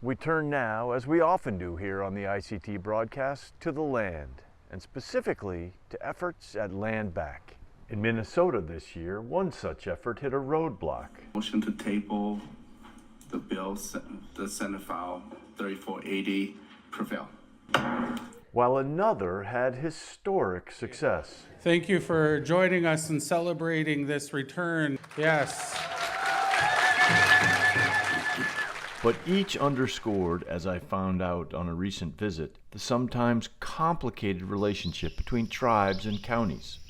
We turn now, as we often do here on the ICT broadcast, to the land, and specifically to efforts at Landback. In Minnesota this year, one such effort hit a roadblock. Motion to table the bill, the Senate file 3480 prevail. While another had historic success. Thank you for joining us in celebrating this return. Yes. But each underscored, as I found out on a recent visit, the sometimes complicated relationship between tribes and counties.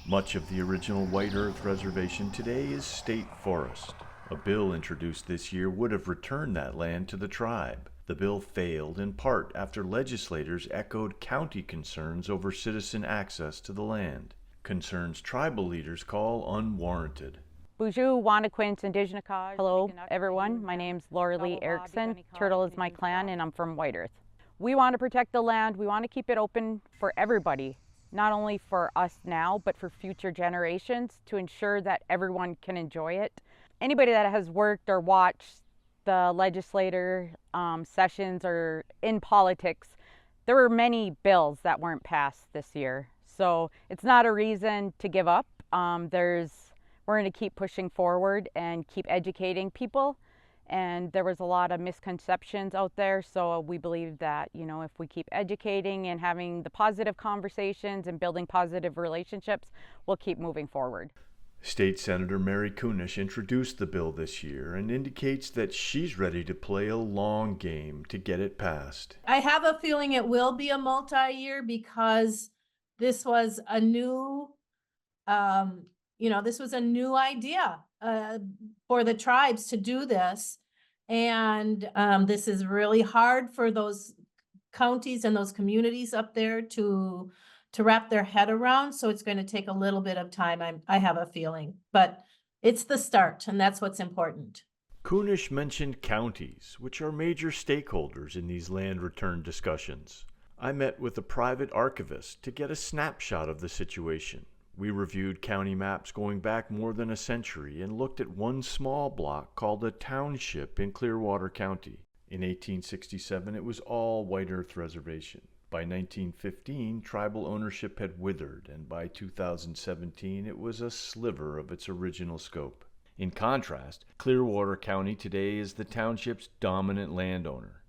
Much of the original White Earth Reservation today is state forest. A bill introduced this year would have returned that land to the tribe. The bill failed in part after legislators echoed county concerns over citizen access to the land, concerns tribal leaders call unwarranted. Bonjour, Wanaquins, Indigenous. Hello, everyone. My name's Laura Lee Erickson. Turtle is my clan, and I'm from White Earth. We want to protect the land. We want to keep it open for everybody, not only for us now, but for future generations, to ensure that everyone can enjoy it. Anybody that has worked or watched the legislator sessions or in politics, there were many bills that weren't passed this year. So it's not a reason to give up. We're going to keep pushing forward and keep educating people. And there was a lot of misconceptions out there. So we believe that, if we keep educating and having the positive conversations and building positive relationships, we'll keep moving forward. State Senator Mary Kunesh introduced the bill this year and indicates that she's ready to play a long game to get it passed. I have a feeling it will be a multi-year because this was a new this was a new idea for the tribes to do this. And this is really hard for those counties and those communities up there to wrap their head around. So it's going to take a little bit of time, I have a feeling. But it's the start, and that's what's important. Kunesh mentioned counties, which are major stakeholders in these land return discussions. I met with a private archivist to get a snapshot of the situation. We reviewed county maps going back more than a century and looked at one small block called a township in Clearwater County. In 1867, it was all White Earth Reservation. By 1915, tribal ownership had withered, and by 2017, it was a sliver of its original scope. In contrast, Clearwater County today is the township's dominant landowner,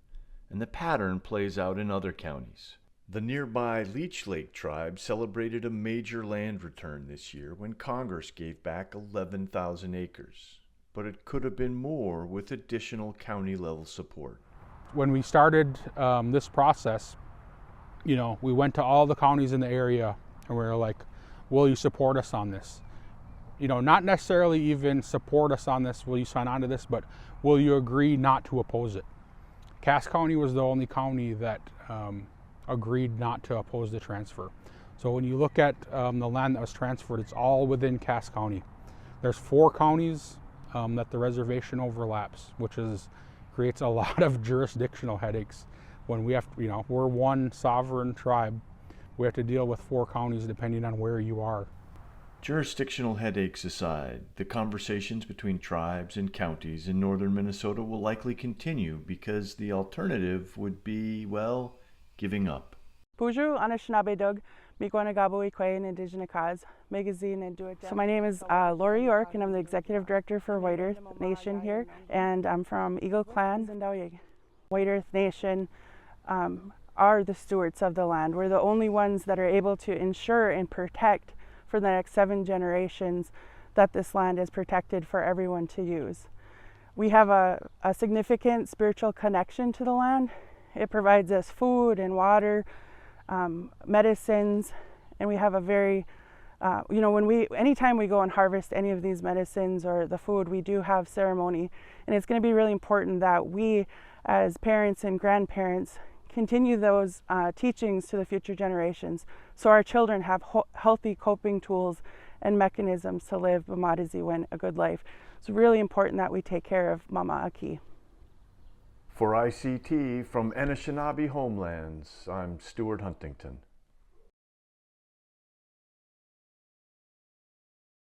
and the pattern plays out in other counties. The nearby Leech Lake tribe celebrated a major land return this year when Congress gave back 11,000 acres. But it could have been more with additional county-level support. When we started this process, we went to all the counties in the area and we were like, will you support us on this? Not necessarily even support us on this, will you sign on to this, but will you agree not to oppose it? Cass County was the only county that agreed not to oppose the transfer. So when you look at the land that was transferred, it's all within Cass County. There's 4 counties that the reservation overlaps, which creates a lot of jurisdictional headaches. When we have to, we're one sovereign tribe, we have to deal with 4 counties depending on where you are. Jurisdictional headaches aside, the conversations between tribes and counties in northern Minnesota will likely continue because the alternative would be, giving up. Bonjour, Anishinaabe Dog, Miigwanagabu Ikwe, Indigenous Cause, Magazine, and Do It. So my name is Lori York, and I'm the Executive Director for White Earth Nation here, and I'm from Eagle Clan. White Earth Nation are the stewards of the land. We're the only ones that are able to ensure and protect for the next 7 generations that this land is protected for everyone to use. We have a significant spiritual connection to the land. It provides us food and water, medicines, and we have a very, anytime we go and harvest any of these medicines or the food, we do have ceremony. And it's going to be really important that we, as parents and grandparents, continue those teachings to the future generations so our children have healthy coping tools and mechanisms to live a good life. It's really important that we take care of Mama Aki. For ICT from Anishinaabe Homelands, I'm Stuart Huntington.